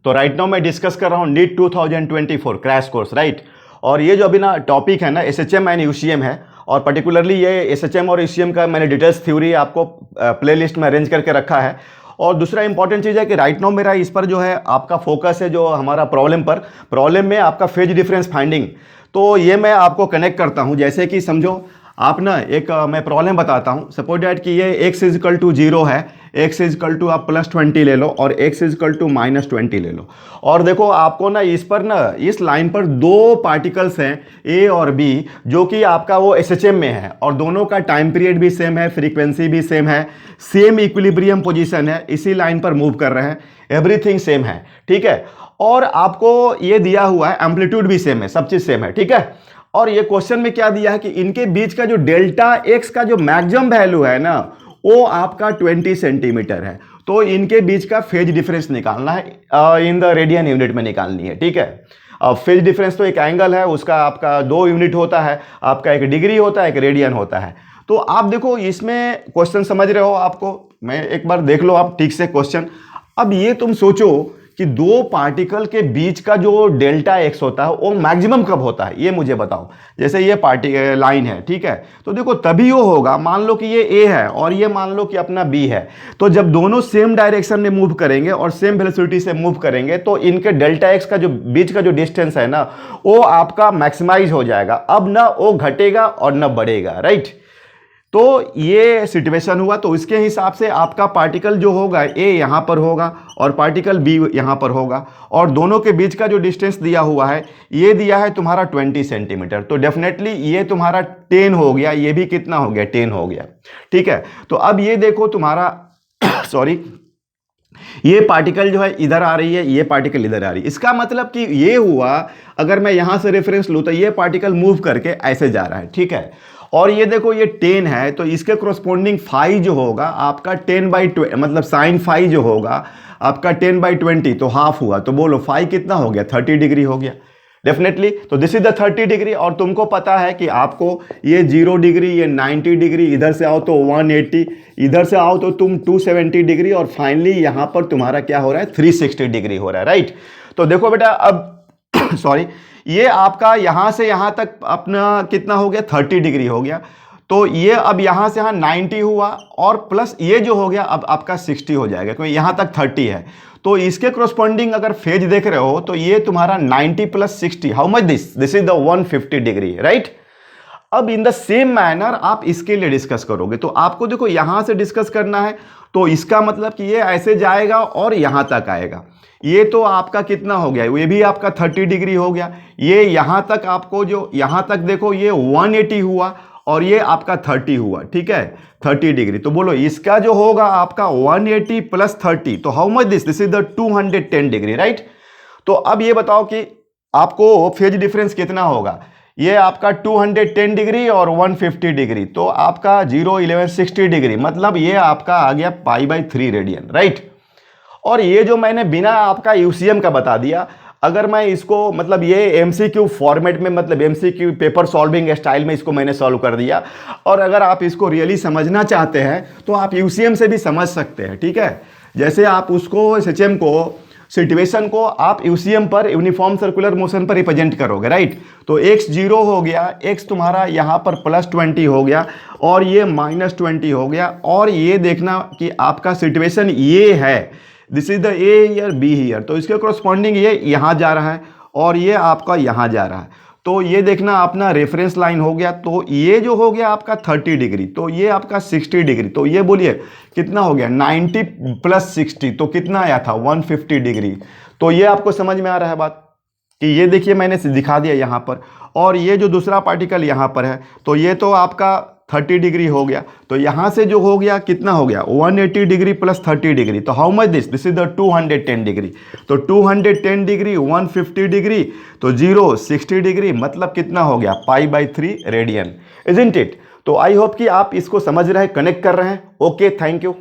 तो right now मैं discuss कर रहा हूँ नीट 2024 क्रैश कोर्स, राइट। और ये जो अभी ना टॉपिक है ना एसएचएम एंड यूसीएम है, और पर्टिकुलरली ये एसएचएम और यूसीएम का मैंने डिटेल्स थ्योरी आपको प्लेलिस्ट में अरेंज करके रखा है। और दूसरा इंपॉर्टेंट चीज़ है कि राइट नाउ मेरा इस पर जो है आपका फोकस है जो हमारा प्रॉब्लम में आपका फेज डिफरेंस फाइंडिंग। तो ये मैं आपको कनेक्ट करता हूँ, जैसे कि समझो आप ना एक मैं प्रॉब्लम बताता हूँ। सपोज डैट कि ये x इजकल टू 0 है, x इजकल टू आप +20 ले लो और x इजकल टू -20 ले लो। और देखो आपको ना इस पर ना इस लाइन पर दो पार्टिकल्स हैं a और b, जो कि आपका वो एसएचएम में है और दोनों का टाइम पीरियड भी सेम है, फ्रीक्वेंसी भी सेम है, सेम इक्विलिब्रियम पोजीशन है, इसी लाइन पर मूव कर रहे हैं, एवरीथिंग सेम है, ठीक है। और आपको ये दिया हुआ है एम्पलीट्यूड भी सेम है, सब चीज सेम है, ठीक है। और ये क्वेश्चन में क्या दिया है कि इनके बीच का जो डेल्टा एक्स का जो मैक्सिमम वैल्यू है ना वो आपका 20 सेंटीमीटर है। तो इनके बीच का फेज डिफरेंस निकालना है, इन द रेडियन यूनिट में निकालनी है, ठीक है। अब फेज डिफरेंस तो एक एंगल है, उसका आपका 2 यूनिट होता है, आपका 1 डिग्री होता है, 1 रेडियन होता है। तो आप देखो इसमें क्वेश्चन समझ रहे हो, आपको मैं एक बार देख लो आप ठीक से क्वेश्चन। अब ये तुम सोचो कि दो पार्टिकल के बीच का जो डेल्टा एक्स होता है वो मैक्सिमम कब होता है, ये मुझे बताओ। जैसे ये लाइन है, ठीक है, तो देखो तभी वो होगा, मान लो कि ये ए है और ये मान लो कि अपना बी है, तो जब दोनों सेम डायरेक्शन में मूव करेंगे और सेम वेलोसिटी से मूव करेंगे तो इनके डेल्टा एक्स का जो बीच का जो डिस्टेंस है ना वो आपका मैक्सिमाइज हो जाएगा। अब ना वो घटेगा और ना बढ़ेगा, राइट। तो ये सिचुएशन हुआ, तो इसके हिसाब से आपका पार्टिकल जो होगा ए यहाँ पर होगा और पार्टिकल बी यहाँ पर होगा, और दोनों के बीच का जो डिस्टेंस दिया हुआ है ये दिया है तुम्हारा 20 सेंटीमीटर। तो डेफिनेटली ये तुम्हारा 10 हो गया, ये भी कितना हो गया, 10 हो गया, ठीक है। तो अब ये देखो तुम्हारा सॉरी, ये पार्टिकल जो है इधर आ रही है, ये पार्टिकल इधर आ रही है, इसका मतलब कि ये हुआ, अगर मैं यहां से रेफरेंस लूं तो ये पार्टिकल मूव करके ऐसे जा रहा है, ठीक है। और ये देखो ये 10 है, तो इसके कोरस्पोंडिंग फाई जो होगा आपका 10/20, मतलब साइन फाई जो होगा आपका 10/20, तो हाफ हुआ, तो बोलो फाई कितना हो गया, 30 डिग्री हो गया डेफिनेटली। तो दिस इज द 30 डिग्री। और तुमको पता है कि आपको ये 0 डिग्री, ये 90 डिग्री, इधर से आओ तो 180, इधर से आओ तो तुम 270 डिग्री, और फाइनली यहां पर तुम्हारा क्या हो रहा है, 360 डिग्री हो रहा है, राइट। तो देखो बेटा अब सॉरी, ये आपका यहां से यहां तक अपना कितना हो गया, 30 डिग्री हो गया। तो ये अब यहां से यहां 90 हुआ और प्लस ये जो हो गया अब आपका 60 हो जाएगा, क्योंकि यहां तक 30 है। तो इसके कोरस्पोंडिंग अगर फेज देख रहे हो तो ये तुम्हारा 90 + 60, how much this is the 150 degree, right. अब इन द सेम मैनर आप इसके लिए डिस्कस करोगे, तो आपको देखो यहां से डिस्कस करना है, तो इसका मतलब कि ये ऐसे जाएगा और यहां तक आएगा। ये तो आपका कितना हो गया, ये भी आपका 30 डिग्री हो गया। ये यहां तक आपको जो यहां तक देखो ये 180 हुआ और ये आपका 30 हुआ, ठीक है, 30 डिग्री। तो बोलो इसका जो होगा आपका 180 + 30, तो how much this is the 210 degree, right. तो अब ये बताओ कि आपको फेज डिफरेंस कितना होगा, ये आपका 210 डिग्री और 150 डिग्री, तो आपका 0, 11, 60 डिग्री, मतलब ये आपका आ गया π/3 रेडियन, राइट। और ये जो मैंने बिना आपका यूसीएम का बता दिया, अगर मैं इसको मतलब ये एमसीक्यू फॉर्मेट में, मतलब एमसीक्यू पेपर सॉल्विंग स्टाइल में इसको मैंने सॉल्व कर दिया, और अगर आप इसको रियली समझना चाहते हैं तो आप यूसीएम से भी समझ सकते हैं, ठीक है। जैसे आप उसको एसएचएम को सिचुएशन को आप यूसीएम पर यूनिफॉर्म सर्कुलर मोशन पर रिप्रेजेंट करोगे, राइट। तो x 0 हो गया, x तुम्हारा यहाँ पर +20 हो गया और ये -20 हो गया, और ये देखना कि आपका सिचुएशन ये है, this is the A here, be here, तो इसके कोरस्पॉन्डिंग ये यहां जा रहा है और ये आपका यहां जा रहा है। तो ये देखना अपना रेफरेंस लाइन हो गया, तो ये जो हो गया आपका 30 डिग्री, तो ये आपका 60 डिग्री, तो ये बोलिए कितना हो गया, 90 + 60, तो कितना आया था, 150 डिग्री। तो ये आपको समझ में आ रहा है बात कि ये देखिए मैंने दिखा दिया यहाँ पर, और ये जो दूसरा पार्टिकल यहाँ पर है तो ये तो आपका 30 डिग्री हो गया, तो यहां से जो हो गया कितना हो गया, 180 डिग्री + 30 डिग्री, तो how much this is the 210 degree. तो 210 डिग्री, 150 डिग्री, तो 0, 60 डिग्री, मतलब कितना हो गया, π/3 रेडियन, इजंट इट। तो आई होप कि आप इसको समझ रहे हैं, कनेक्ट कर रहे हैं। Okay, thank you.